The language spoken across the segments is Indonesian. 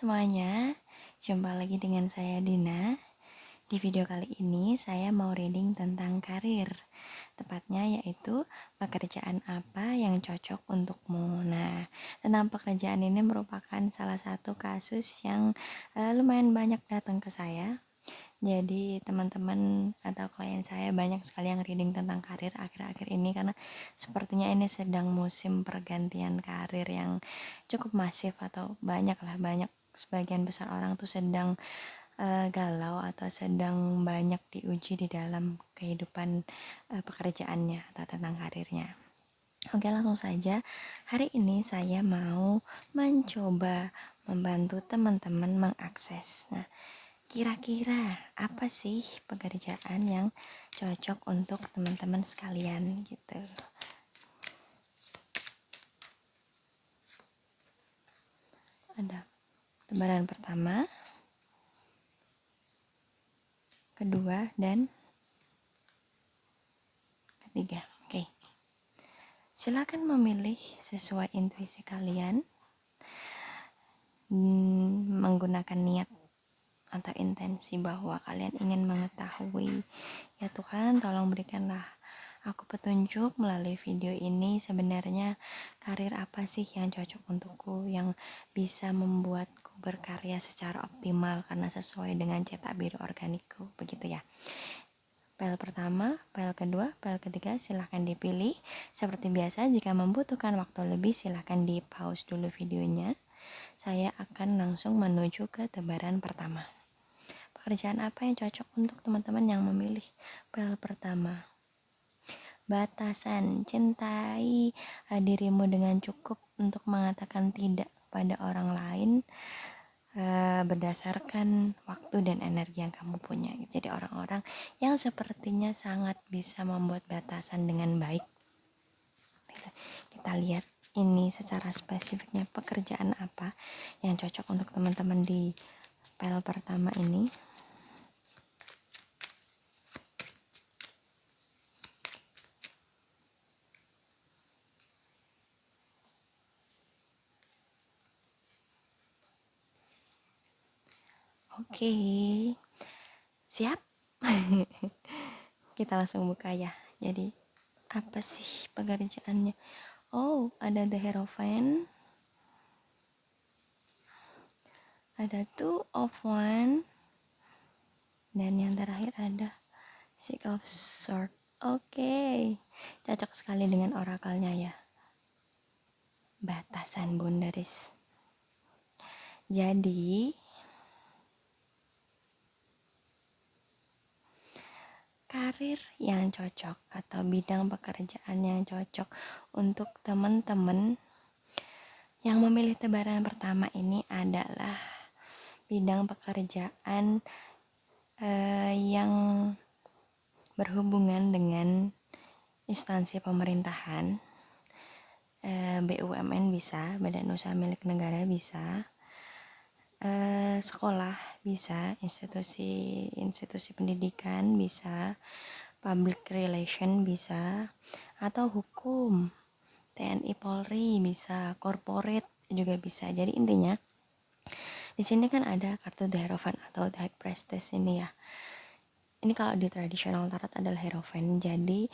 semuanya, jumpa lagi dengan saya Dina. Di video kali ini saya mau reading tentang karir, tepatnya yaitu pekerjaan apa yang cocok untukmu. Nah, tentang pekerjaan ini merupakan salah satu kasus yang lumayan banyak datang ke saya. Jadi teman-teman atau klien saya banyak sekali yang reading tentang karir akhir-akhir ini karena sepertinya ini sedang musim pergantian karir yang cukup masif atau banyak sebagian besar orang tuh sedang galau atau sedang banyak diuji di dalam kehidupan pekerjaannya atau tentang karirnya. Oke, langsung saja. Hari ini saya mau mencoba membantu teman-teman mengakses. Nah, kira-kira apa sih pekerjaan yang cocok untuk teman-teman sekalian gitu. Ada lembaran pertama, kedua, dan ketiga. Oke. Silakan memilih sesuai intuisi kalian, menggunakan niat atau intensi bahwa kalian ingin mengetahui. Ya Tuhan, tolong berikanlah aku petunjuk melalui video ini, sebenarnya karir apa sih yang cocok untukku, yang bisa membuatku berkarya secara optimal karena sesuai dengan cetak biru organikku, begitu ya. File pertama, file kedua, file ketiga silahkan dipilih. Seperti biasa, jika membutuhkan waktu lebih silahkan di pause dulu videonya. Saya akan langsung menuju ke tebaran pertama. Pekerjaan apa yang cocok untuk teman-teman yang memilih file pertama? Batasan, cintai dirimu dengan cukup untuk mengatakan tidak pada orang lain berdasarkan waktu dan energi yang kamu punya. Jadi orang-orang yang sepertinya sangat bisa membuat batasan dengan baik. Kita lihat ini secara spesifiknya pekerjaan apa yang cocok untuk teman-teman di file pertama ini. Oke, siap? Kita langsung buka ya. Jadi apa sih pekerjaannya? Oh, ada The Hierophant, ada Two of One, dan yang terakhir ada Six of Swords. Oke, cocok sekali dengan orakelnya ya. Batasan boundaries. Jadi karir yang cocok atau bidang pekerjaan yang cocok untuk teman-teman yang memilih tebaran pertama ini adalah bidang pekerjaan yang berhubungan dengan instansi pemerintahan, BUMN bisa, badan usaha milik negara bisa, sekolah bisa, institusi pendidikan bisa, public relation bisa, atau hukum, TNI Polri bisa, corporate juga bisa. Jadi intinya di sini kan ada kartu The Hierophant atau The High Priestess ini ya. Ini kalau di tradisional tarot adalah Hierophant. Jadi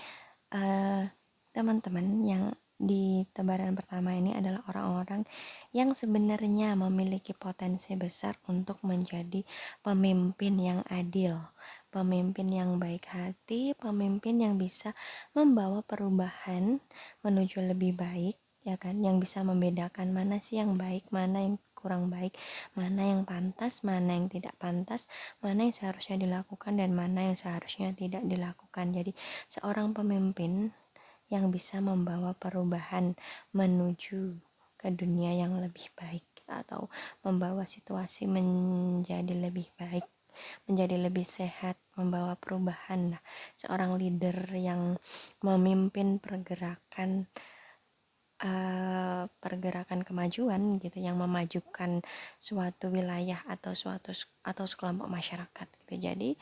teman-teman yang di tebaran pertama ini adalah orang-orang yang sebenarnya memiliki potensi besar untuk menjadi pemimpin yang adil, pemimpin yang baik hati, pemimpin yang bisa membawa perubahan menuju lebih baik, ya kan, yang bisa membedakan mana sih yang baik, mana yang kurang baik, mana yang pantas, mana yang tidak pantas, mana yang seharusnya dilakukan dan mana yang seharusnya tidak dilakukan. Jadi seorang pemimpin yang bisa membawa perubahan menuju ke dunia yang lebih baik atau membawa situasi menjadi lebih baik, menjadi lebih sehat, membawa perubahan. Nah, seorang leader yang memimpin pergerakan kemajuan gitu, yang memajukan suatu wilayah atau sekelompok masyarakat gitu. Jadi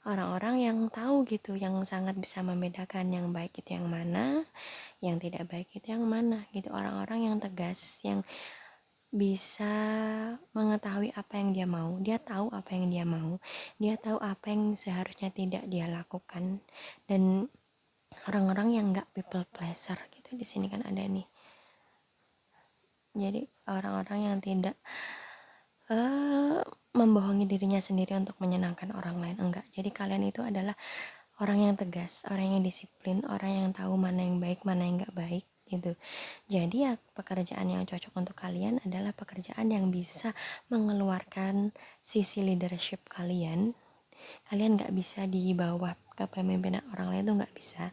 orang-orang yang tahu gitu, yang sangat bisa membedakan yang baik itu yang mana, yang tidak baik itu yang mana gitu. Orang-orang yang tegas, yang bisa mengetahui apa yang dia mau, dia tahu apa yang dia mau, dia tahu apa yang seharusnya tidak dia lakukan. Dan orang-orang yang nggak people pleaser gitu, di sini kan ada nih. Jadi orang-orang yang tidak membohongi dirinya sendiri untuk menyenangkan orang lain, enggak. Jadi kalian itu adalah orang yang tegas, orang yang disiplin, orang yang tahu mana yang baik, mana yang nggak baik gitu. Jadi ya pekerjaan yang cocok untuk kalian adalah pekerjaan yang bisa mengeluarkan sisi leadership kalian. Kalian nggak bisa di bawah kepemimpinan orang lain, tuh nggak bisa.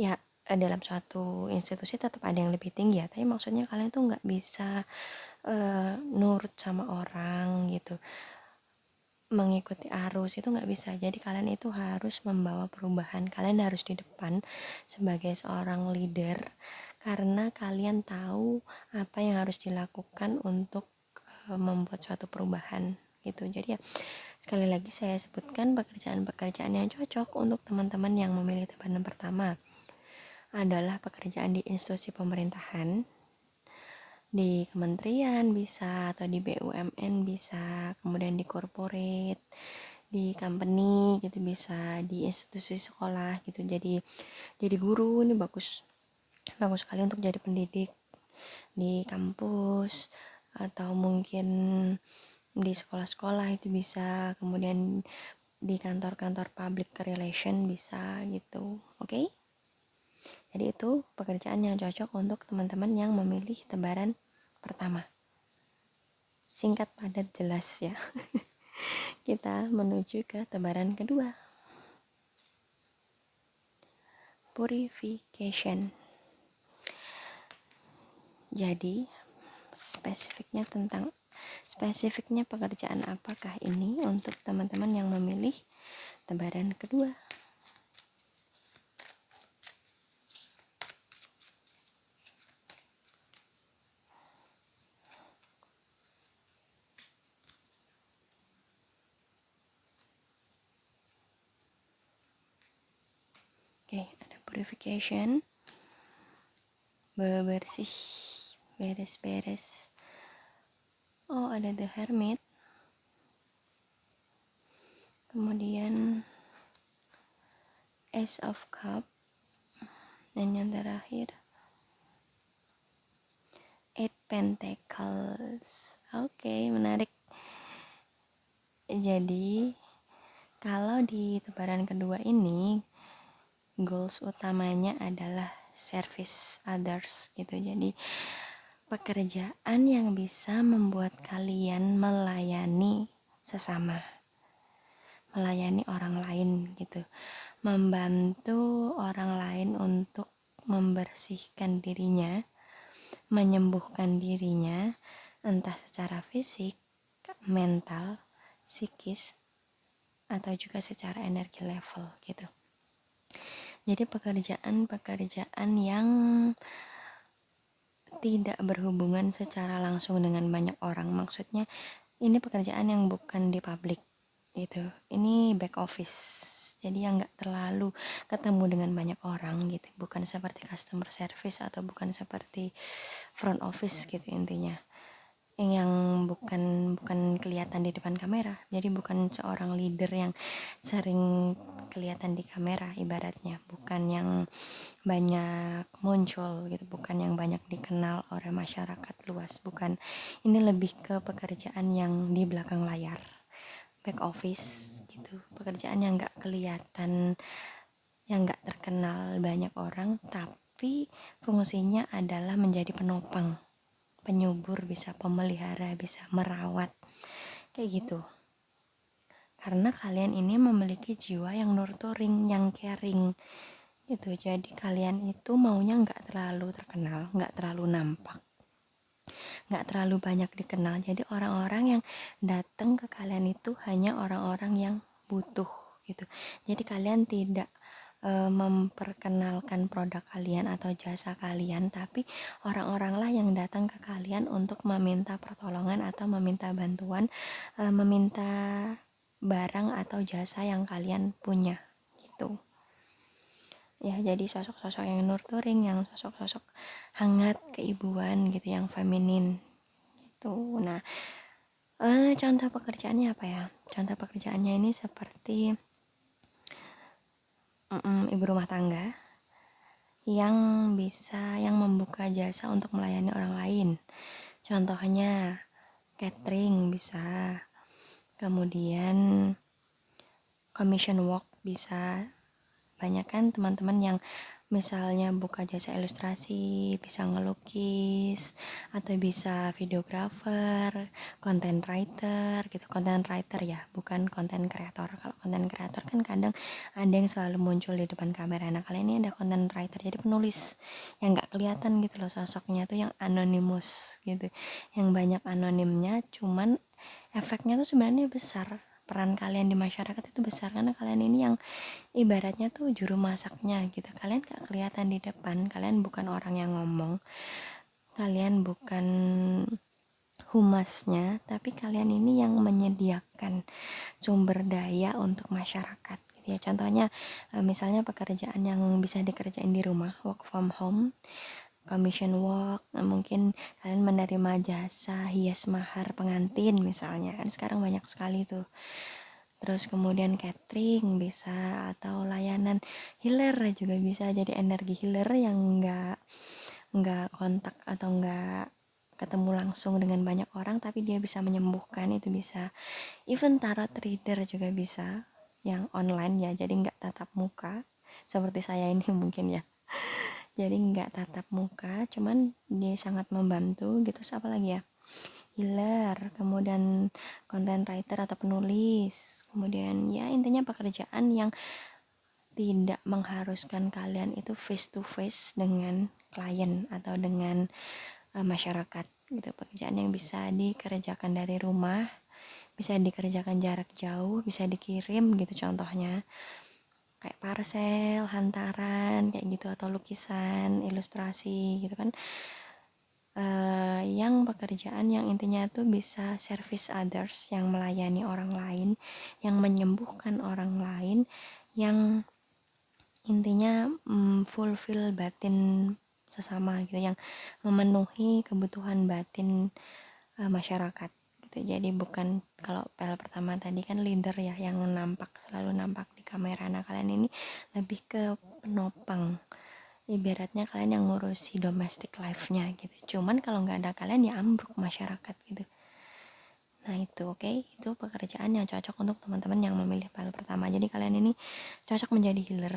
Ya dalam suatu institusi tetap ada yang lebih tinggi ya, tapi maksudnya kalian tuh nggak bisa nurut sama orang gitu, mengikuti arus itu nggak bisa. Jadi kalian itu harus membawa perubahan, kalian harus di depan sebagai seorang leader karena kalian tahu apa yang harus dilakukan untuk membuat suatu perubahan gitu. Jadi ya sekali lagi saya sebutkan pekerjaan-pekerjaan yang cocok untuk teman-teman yang memilih tebaran pertama adalah pekerjaan di institusi pemerintahan, di kementerian bisa, atau di BUMN bisa, kemudian di corporate, di company gitu bisa, di institusi sekolah gitu. Jadi guru ini bagus sekali untuk jadi pendidik di kampus, atau mungkin di sekolah-sekolah itu bisa, kemudian di kantor-kantor public relation bisa gitu. Oke? Jadi itu pekerjaan yang cocok untuk teman-teman yang memilih tebaran pertama. Singkat, padat, jelas ya. Kita menuju ke tebaran kedua. Purification. Jadi spesifiknya pekerjaan apakah ini untuk teman-teman yang memilih tebaran kedua. Oke, ada purification, bebersih, beres-beres. Oh, ada the hermit. Kemudian Ace of Cup, dan yang terakhir Eight Pentacles. Oke, menarik. Jadi kalau di tebaran kedua ini goals utamanya adalah service others gitu. Jadi pekerjaan yang bisa membuat kalian melayani sesama, melayani orang lain gitu, membantu orang lain untuk membersihkan dirinya, menyembuhkan dirinya, entah secara fisik, mental, psikis, atau juga secara energi level gitu. Jadi pekerjaan yang tidak berhubungan secara langsung dengan banyak orang. Maksudnya ini pekerjaan yang bukan di publik gitu. Ini back office. Jadi yang nggak terlalu ketemu dengan banyak orang gitu. Bukan seperti customer service atau bukan seperti front office gitu intinya. Yang bukan kelihatan di depan kamera. Jadi bukan seorang leader yang sering kelihatan di kamera ibaratnya, bukan yang banyak muncul gitu, bukan yang banyak dikenal oleh masyarakat luas, bukan. Ini lebih ke pekerjaan yang di belakang layar, back office gitu, pekerjaan yang nggak kelihatan, yang nggak terkenal banyak orang, tapi fungsinya adalah menjadi penopang, penyubur, bisa pemelihara, bisa merawat kayak gitu. Karena kalian ini memiliki jiwa yang nurturing, yang caring gitu. Jadi kalian itu maunya nggak terlalu terkenal, nggak terlalu nampak, nggak terlalu banyak dikenal. Jadi orang-orang yang datang ke kalian itu hanya orang-orang yang butuh gitu. Jadi kalian tidak memperkenalkan produk kalian atau jasa kalian, tapi orang-orang lah yang datang ke kalian untuk meminta pertolongan atau meminta bantuan, meminta barang atau jasa yang kalian punya gitu. Ya, jadi sosok-sosok yang nurturing, yang sosok-sosok hangat keibuan gitu, yang feminin gitu. Nah, contoh pekerjaannya apa ya? Contoh pekerjaannya ini seperti ibu rumah tangga yang membuka jasa untuk melayani orang lain. Contohnya catering bisa, kemudian commission work bisa. Banyak kan teman-teman yang misalnya buka jasa ilustrasi, bisa ngelukis, atau bisa videographer, content writer gitu. Content writer ya, bukan content creator. Kalau content creator kan kadang ada yang selalu muncul di depan kamera. Nah, kali ini ada content writer, jadi penulis yang nggak kelihatan gitu loh, sosoknya tuh yang anonymous gitu, yang banyak anonimnya, cuman efeknya tuh sebenarnya besar. Peran kalian di masyarakat itu besar karena kalian ini yang ibaratnya tuh juru masaknya gitu. Kalian gak kelihatan di depan, kalian bukan orang yang ngomong, kalian bukan humasnya, tapi kalian ini yang menyediakan sumber daya untuk masyarakat gitu ya. Contohnya misalnya pekerjaan yang bisa dikerjain di rumah, work from home, commission work, mungkin kalian menerima jasa hias mahar pengantin misalnya, kan sekarang banyak sekali tuh. Terus kemudian catering bisa, atau layanan healer juga bisa, jadi energi healer yang nggak kontak atau nggak ketemu langsung dengan banyak orang tapi dia bisa menyembuhkan, itu bisa. Even tarot reader juga bisa, yang online ya, jadi nggak tatap muka seperti saya ini mungkin ya, jadi nggak tatap muka, cuman dia sangat membantu gitu. Terus apa lagi ya, healer, kemudian content writer atau penulis, kemudian ya intinya pekerjaan yang tidak mengharuskan kalian itu face to face dengan klien atau dengan masyarakat gitu. Pekerjaan yang bisa dikerjakan dari rumah, bisa dikerjakan jarak jauh, bisa dikirim gitu, contohnya kayak parcel, hantaran kayak gitu, atau lukisan, ilustrasi gitu kan. Yang pekerjaan yang intinya tuh bisa service others, yang melayani orang lain, yang menyembuhkan orang lain, yang intinya fulfill batin sesama gitu, yang memenuhi kebutuhan batin masyarakat gitu. Jadi bukan, kalau pel pertama tadi kan leader ya, yang selalu nampak di kamera. Nah, kalian ini lebih ke penopang, ibaratnya kalian yang ngurusi domestic life-nya gitu. Cuman kalau nggak ada kalian ya ambruk masyarakat gitu. Nah itu itu pekerjaan yang cocok untuk teman-teman yang memilih file pertama. Jadi kalian ini cocok menjadi healer,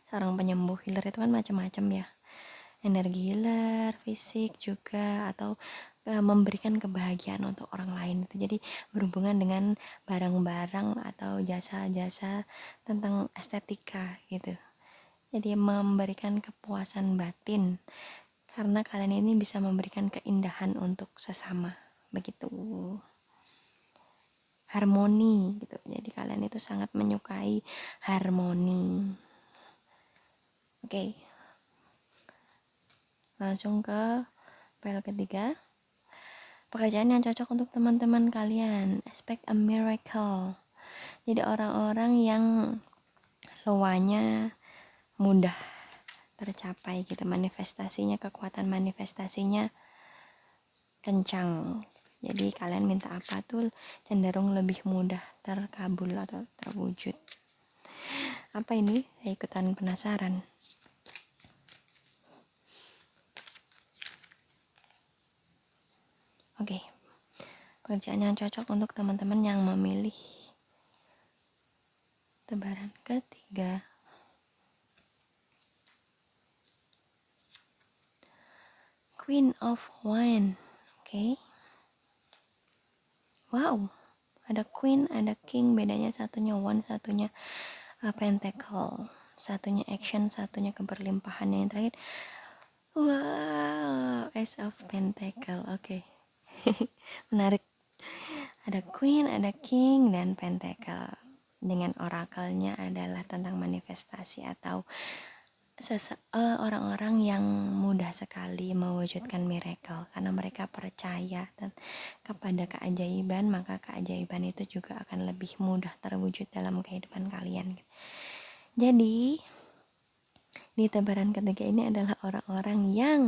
seorang penyembuh. Healer itu kan macam-macam ya, energi healer, fisik juga, atau memberikan kebahagiaan untuk orang lain itu. Jadi berhubungan dengan barang-barang atau jasa-jasa tentang estetika gitu. Jadi memberikan kepuasan batin karena kalian ini bisa memberikan keindahan untuk sesama, begitu. Harmoni gitu. Jadi kalian itu sangat menyukai harmoni. Oke. Langsung ke file ketiga. Pekerjaan yang cocok untuk teman-teman kalian, expect a miracle. Jadi orang-orang yang luanya mudah tercapai gitu, manifestasinya, kekuatan manifestasinya kencang. Jadi kalian minta apa tuh cenderung lebih mudah terkabul atau terwujud. Apa ini? Saya ikutan penasaran. Oke. Pekerjaan yang cocok untuk teman-teman yang memilih tebaran ketiga. Queen of Wine. Oke. Wow, ada Queen, ada King, bedanya satunya One, satunya Pentacle, satunya action, satunya keberlimpahan. Yang terakhir, wow, Ace of Pentacle. Oke. Menarik. Ada Queen, ada King, dan Pentacle. Dengan orakelnya adalah tentang manifestasi atau orang-orang yang mudah sekali mewujudkan miracle karena mereka percaya kepada keajaiban, maka keajaiban itu juga akan lebih mudah terwujud dalam kehidupan kalian. Jadi di tebaran ketiga ini adalah orang-orang yang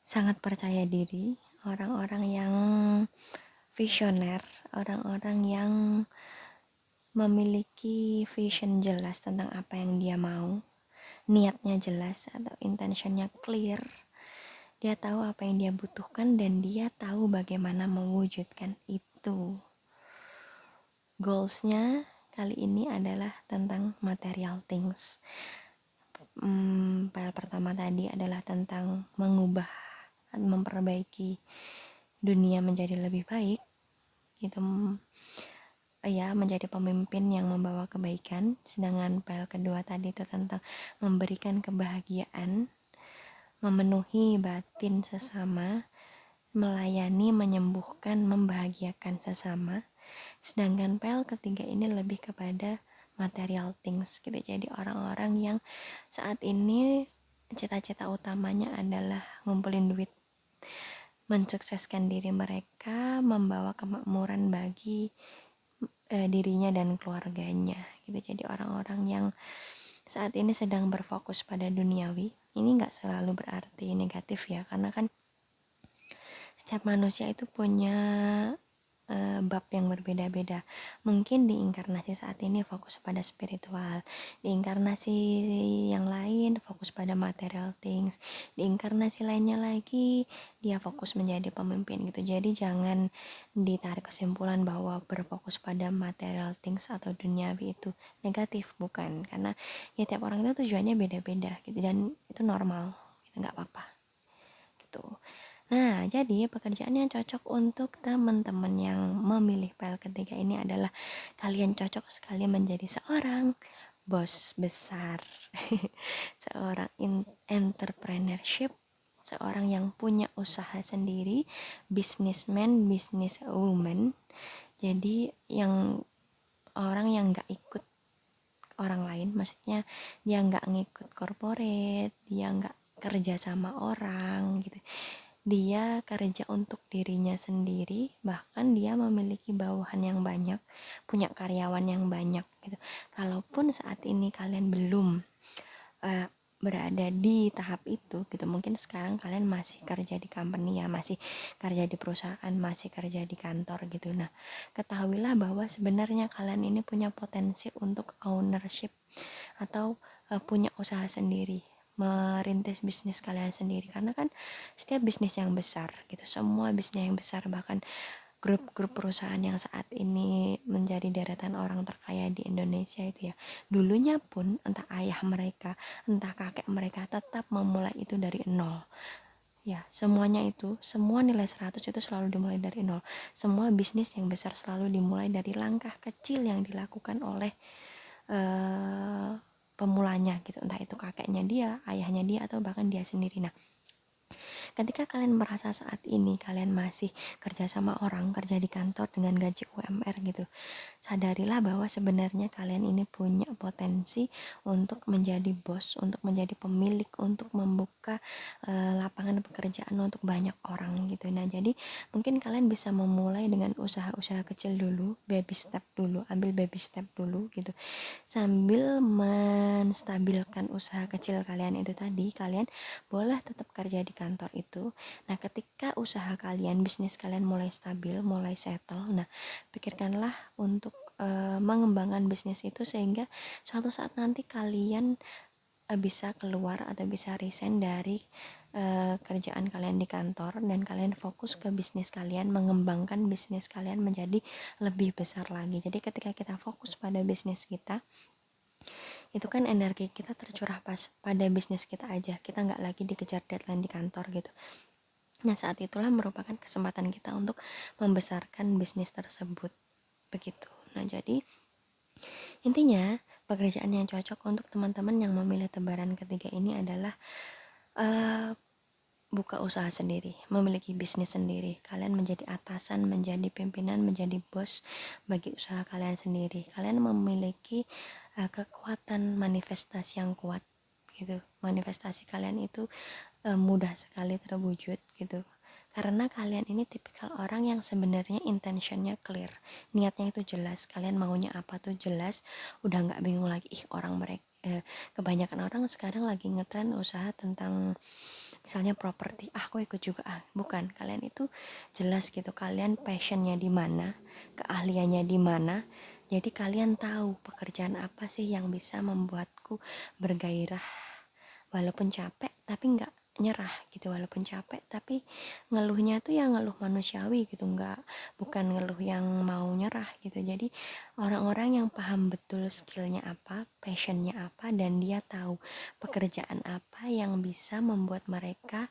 sangat percaya diri, orang-orang yang visioner, orang-orang yang memiliki vision jelas tentang apa yang dia mau, niatnya jelas atau intentionnya clear. Dia tahu apa yang dia butuhkan dan dia tahu bagaimana mewujudkan itu. Goalsnya kali ini adalah tentang material things. File pertama tadi adalah tentang mengubah, memperbaiki dunia menjadi lebih baik. Itu ya, menjadi pemimpin yang membawa kebaikan. Sedangkan file kedua tadi itu tentang memberikan kebahagiaan, memenuhi batin sesama, melayani, menyembuhkan, membahagiakan sesama. Sedangkan file ketiga ini lebih kepada material things gitu. Jadi orang-orang yang saat ini cita-cita utamanya adalah ngumpulin duit, mensukseskan diri mereka, membawa kemakmuran bagi dirinya dan keluarganya gitu. Jadi orang-orang yang saat ini sedang berfokus pada duniawi, ini nggak selalu berarti negatif ya, karena kan setiap manusia itu punya bab yang berbeda-beda. Mungkin di inkarnasi saat ini fokus pada spiritual, di inkarnasi yang lain fokus pada material things, di inkarnasi lainnya lagi dia fokus menjadi pemimpin gitu. Jadi jangan ditarik kesimpulan bahwa berfokus pada material things atau duniawi itu negatif, bukan, karena ya tiap orang itu tujuannya beda-beda gitu, dan itu normal gitu, nggak apa-apa gitu. Nah, jadi pekerjaan yang cocok untuk teman-teman yang memilih file ketiga ini adalah kalian cocok sekali menjadi seorang bos besar, seorang entrepreneurship, seorang yang punya usaha sendiri, businessman, businesswoman. Jadi yang orang yang gak ikut orang lain, maksudnya dia gak ngikut corporate, dia gak kerja sama orang gitu, dia kerja untuk dirinya sendiri, bahkan dia memiliki bawahan yang banyak, punya karyawan yang banyak gitu. Kalaupun saat ini kalian belum berada di tahap itu gitu, mungkin sekarang kalian masih kerja di company ya, masih kerja di perusahaan, masih kerja di kantor gitu. Nah, ketahuilah bahwa sebenarnya kalian ini punya potensi untuk ownership atau punya usaha sendiri, merintis bisnis kalian sendiri, karena kan setiap bisnis yang besar gitu, semua bisnis yang besar, bahkan grup-grup perusahaan yang saat ini menjadi deretan orang terkaya di Indonesia itu ya, dulunya pun entah ayah mereka, entah kakek mereka tetap memulai itu dari nol. Ya, semuanya itu, semua nilai 100 itu selalu dimulai dari nol. Semua bisnis yang besar selalu dimulai dari langkah kecil yang dilakukan oleh pemulanya gitu, entah itu kakeknya dia, ayahnya dia, atau bahkan dia sendiri. Nah, ketika kalian merasa saat ini kalian masih kerja sama orang, kerja di kantor dengan gaji UMR gitu, sadarilah bahwa sebenarnya kalian ini punya potensi untuk menjadi bos, untuk menjadi pemilik, untuk membuka lapangan pekerjaan untuk banyak orang gitu. Nah, jadi mungkin kalian bisa memulai dengan usaha-usaha kecil dulu, baby step dulu, ambil baby step dulu gitu, sambil menstabilkan usaha kecil kalian itu tadi. Kalian boleh tetap kerja di kantor itu. Nah, ketika usaha kalian, bisnis kalian mulai stabil, mulai settle, nah pikirkanlah untuk mengembangkan bisnis itu sehingga suatu saat nanti kalian bisa keluar atau bisa resign dari kerjaan kalian di kantor dan kalian fokus ke bisnis kalian, mengembangkan bisnis kalian menjadi lebih besar lagi. Jadi ketika kita fokus pada bisnis kita, itu kan energi kita tercurah pas pada bisnis kita aja, kita nggak lagi dikejar deadline di kantor gitu. Nah, saat itulah merupakan kesempatan kita untuk membesarkan bisnis tersebut begitu. Nah, jadi intinya pekerjaan yang cocok untuk teman-teman yang memilih tebaran ketiga ini adalah buka usaha sendiri, memiliki bisnis sendiri. Kalian menjadi atasan, menjadi pimpinan, menjadi bos bagi usaha kalian sendiri. Kalian memiliki kekuatan manifestasi yang kuat gitu. Manifestasi kalian itu mudah sekali terwujud gitu. Karena kalian ini tipikal orang yang sebenarnya intentionnya clear, niatnya itu jelas, kalian maunya apa tuh jelas, udah nggak bingung lagi. Kebanyakan orang sekarang lagi ngetren usaha tentang misalnya properti, aku ikut juga, bukan. Kalian itu jelas gitu, kalian passionnya di mana, keahliannya di mana. Jadi kalian tahu pekerjaan apa sih yang bisa membuatku bergairah, walaupun capek tapi nggak nyerah gitu, walaupun capek tapi ngeluhnya tuh yang ngeluh manusiawi gitu, nggak, bukan ngeluh yang mau nyerah gitu. Jadi orang-orang yang paham betul skillnya apa, passionnya apa, dan dia tahu pekerjaan apa yang bisa membuat mereka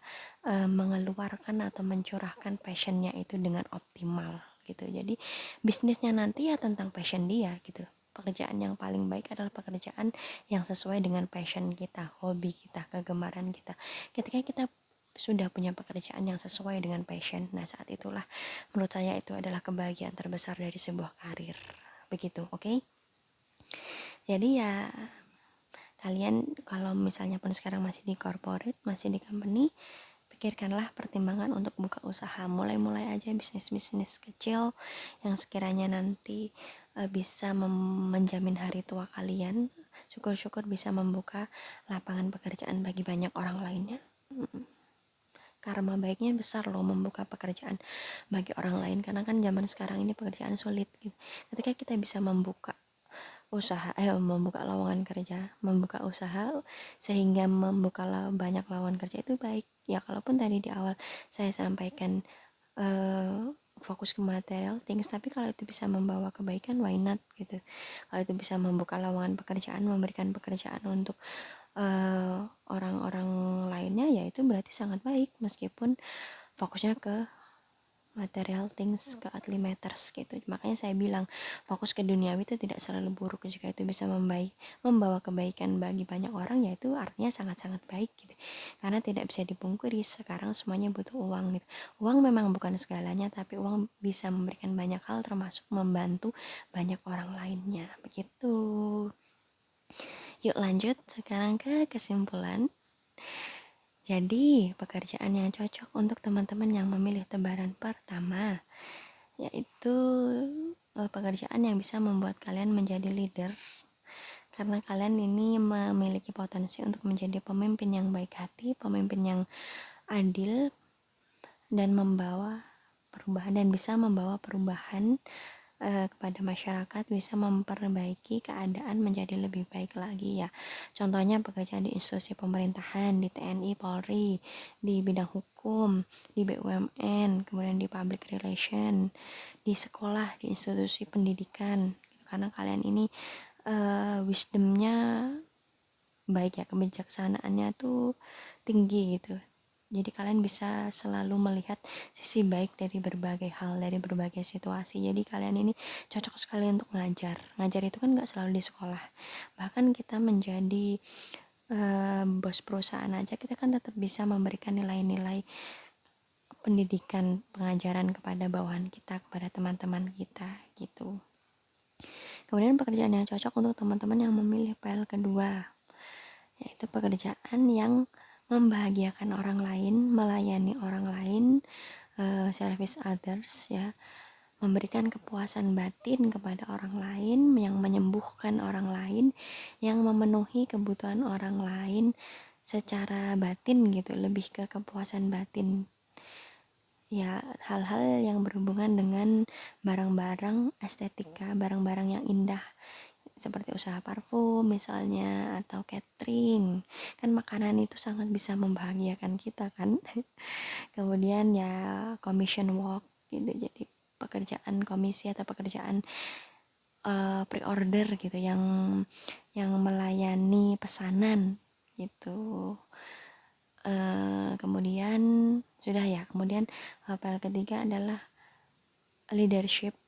mengeluarkan atau mencurahkan passionnya itu dengan optimal gitu. Jadi bisnisnya nanti ya tentang passion dia gitu. Pekerjaan yang paling baik adalah pekerjaan yang sesuai dengan passion kita, hobi kita, kegemaran kita. Ketika kita sudah punya pekerjaan yang sesuai dengan passion, nah saat itulah menurut saya itu adalah kebahagiaan terbesar dari sebuah karir. Begitu, oke? Okay? Jadi ya kalian kalau misalnya pun sekarang masih di corporate, masih di company, pikirkanlah pertimbangan untuk buka usaha. Mulai-mulai aja bisnis-bisnis kecil yang sekiranya nanti bisa menjamin hari tua kalian. Syukur-syukur bisa membuka lapangan pekerjaan bagi banyak orang lainnya. Karma baiknya besar loh membuka pekerjaan bagi orang lain, karena kan zaman sekarang ini pekerjaan sulit gitu. Ketika kita bisa membuka membuka lowongan kerja, membuka usaha sehingga membuka banyak lowongan kerja, itu baik ya. Kalaupun tadi di awal saya sampaikan fokus ke material things, tapi kalau itu bisa membawa kebaikan, why not gitu. Kalau itu bisa membuka lowongan pekerjaan, memberikan pekerjaan untuk orang-orang lainnya, ya itu berarti sangat baik, meskipun fokusnya ke material things, ke earthly matters gitu. Makanya saya bilang fokus ke duniawi itu tidak selalu buruk. Jika itu bisa membawa kebaikan bagi banyak orang, ya itu artinya sangat-sangat baik gitu. Karena tidak bisa dipungkiri sekarang semuanya butuh uang gitu. Uang memang bukan segalanya, tapi uang bisa memberikan banyak hal, termasuk membantu banyak orang lainnya. Begitu. Yuk lanjut sekarang ke kesimpulan. Jadi, pekerjaan yang cocok untuk teman-teman yang memilih tebaran pertama yaitu pekerjaan yang bisa membuat kalian menjadi leader, karena kalian ini memiliki potensi untuk menjadi pemimpin yang baik hati, pemimpin yang adil, dan bisa membawa perubahan kepada masyarakat, bisa memperbaiki keadaan menjadi lebih baik lagi ya. Contohnya pekerjaan di institusi pemerintahan, di TNI, Polri, di bidang hukum, di BUMN, kemudian di public relation, di sekolah, di institusi pendidikan. Karena kalian ini wisdomnya baik ya, kebijaksanaannya tuh tinggi gitu. Jadi kalian bisa selalu melihat sisi baik dari berbagai hal, dari berbagai situasi. Jadi kalian ini cocok sekali untuk ngajar. Ngajar itu kan gak selalu di sekolah. Bahkan kita menjadi bos perusahaan aja, kita kan tetap bisa memberikan nilai-nilai pendidikan, pengajaran kepada bawahan kita, kepada teman-teman kita gitu. Kemudian pekerjaan yang cocok untuk teman-teman yang memilih PL kedua, yaitu pekerjaan yang membahagiakan orang lain, melayani orang lain, service others ya, memberikan kepuasan batin kepada orang lain, yang menyembuhkan orang lain, yang memenuhi kebutuhan orang lain secara batin gitu, lebih ke kepuasan batin ya. Hal-hal yang berhubungan dengan barang-barang estetika, barang-barang yang indah, seperti usaha parfum misalnya, atau catering. Kan makanan itu sangat bisa membahagiakan kita kan. Kemudian ya commission work gitu, jadi pekerjaan komisi atau pekerjaan pre-order gitu, yang melayani pesanan gitu. Kemudian sudah ya, kemudian hal ketiga adalah leadership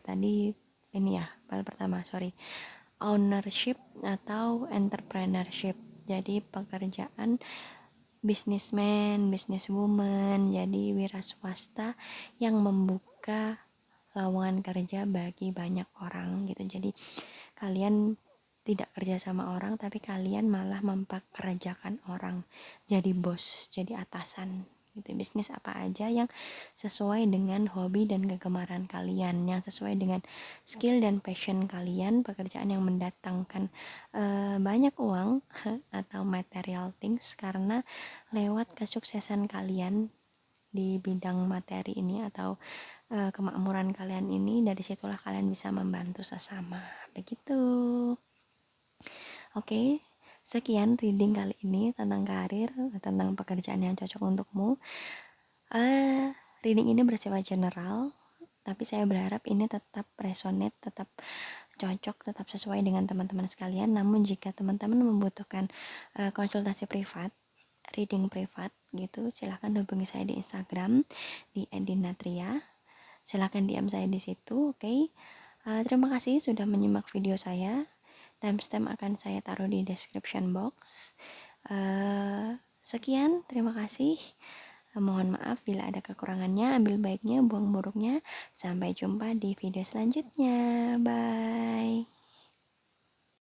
tadi ini ya, hal pertama ownership atau entrepreneurship. Jadi pekerjaan businessman, businesswoman, jadi wira swasta yang membuka lowongan kerja bagi banyak orang gitu. Jadi kalian tidak kerja sama orang, tapi kalian malah mempekerjakan orang, jadi bos, jadi atasan gitu. Bisnis apa aja yang sesuai dengan hobi dan kegemaran kalian, yang sesuai dengan skill dan passion kalian, pekerjaan yang mendatangkan banyak uang atau material things, karena lewat kesuksesan kalian di bidang materi ini atau kemakmuran kalian ini, dari situlah kalian bisa membantu sesama. Begitu. Oke, sekian reading kali ini tentang karir, tentang pekerjaan yang cocok untukmu. Reading ini bersifat general, tapi saya berharap ini tetap resonate, tetap cocok, tetap sesuai dengan teman-teman sekalian. Namun jika teman-teman membutuhkan konsultasi privat, reading privat gitu, silahkan hubungi saya di Instagram di @dinatria. Silahkan DM saya di situ, oke? Terima kasih sudah menyimak video saya. Timestamp akan saya taruh di description box. Sekian, terima kasih. Mohon maaf bila ada kekurangannya, ambil baiknya, buang buruknya. Sampai jumpa di video selanjutnya. Bye.